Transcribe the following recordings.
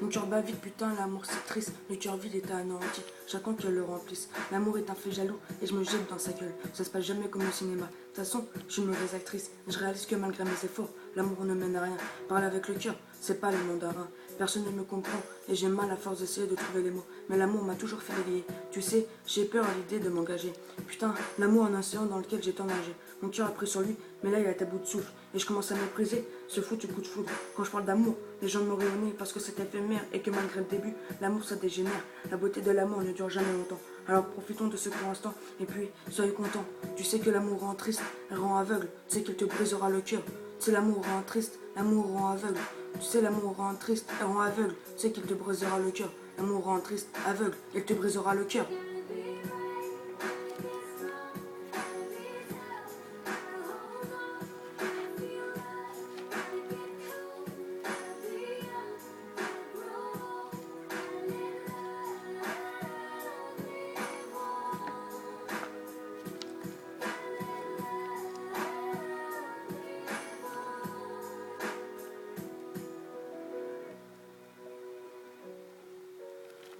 Mon cœur bat vite, putain, l'amour c'est triste. Le cœur vide est anéanti, j'attends qu'elle le remplisse. L'amour est un fait jaloux et je me jette dans sa gueule. Ça se passe jamais comme au cinéma. De toute façon, je suis une mauvaise actrice. Je réalise que malgré mes efforts, l'amour ne mène à rien. Parler avec le cœur, c'est pas le mandarin. Personne ne me comprend et j'ai mal à force d'essayer de trouver les mots. Mais l'amour m'a toujours fait délier. Tu sais, j'ai peur à l'idée de m'engager. Putain, l'amour en un océan dans lequel j'ai tant nagé. Mon cœur a pris sur lui, mais là il est à bout de souffle. Et je commence à mépriser ce foutu coup de foudre. Quand je parle d'amour, les gens me rient au nez parce que c'est éphémère et que malgré le début, l'amour ça dégénère. La beauté de l'amour ne dure jamais longtemps. Alors profitons de ce court instant et puis soyez contents. Tu sais que l'amour rend triste, rend aveugle. Tu sais qu'il te brisera le cœur. Tu sais l'amour rend triste, l'amour rend aveugle. Tu sais l'amour rend triste, rend aveugle. Tu sais qu'il te brisera le cœur. L'amour rend triste, aveugle. Il te brisera le cœur.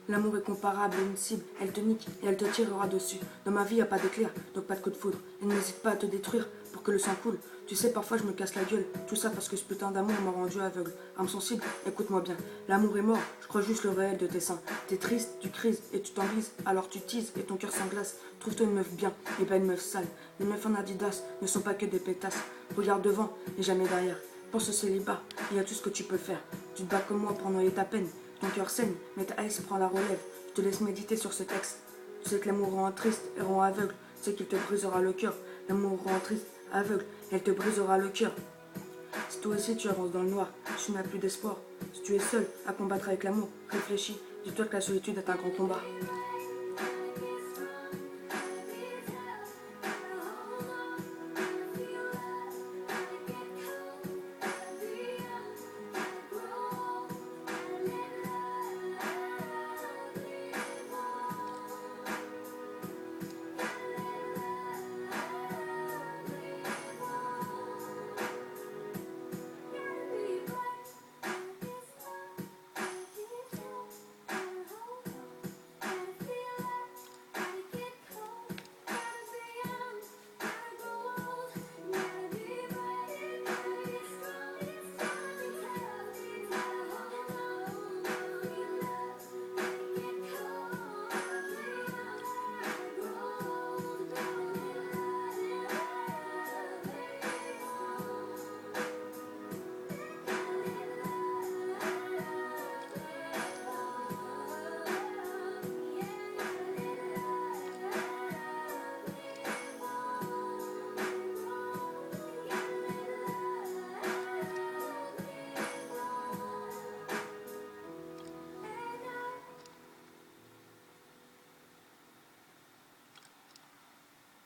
L'amour est comparable à une cible, elle te nique et elle te tirera dessus. Dans ma vie, y a pas d'éclair, donc pas de coup de foudre. Elle n'hésite pas à te détruire pour que le sang coule. Tu sais, parfois je me casse la gueule. Tout ça parce que ce putain d'amour m'a rendu aveugle. Âme sensible, écoute-moi bien. L'amour est mort, je crois juste le réel de tes seins. T'es triste, tu crises et tu t'enlises, alors tu teases et ton cœur s'englace. Trouve-toi une meuf bien et pas une meuf sale. Les meufs en Adidas ne sont pas que des pétasses. Regarde devant et jamais derrière. Pense au célibat, il y a tout ce que tu peux faire. Tu te bats comme moi pour noyer ta peine. Ton cœur saigne, mais ta haine prend la relève. Je te laisse méditer sur ce texte. Tu sais que l'amour rend triste et rend aveugle. Tu sais qu'il te brisera le cœur. L'amour rend triste, aveugle, et elle te brisera le cœur. Si toi aussi tu avances dans le noir, tu n'as plus d'espoir. Si tu es seul à combattre avec l'amour, réfléchis. Dis-toi que la solitude est un grand combat.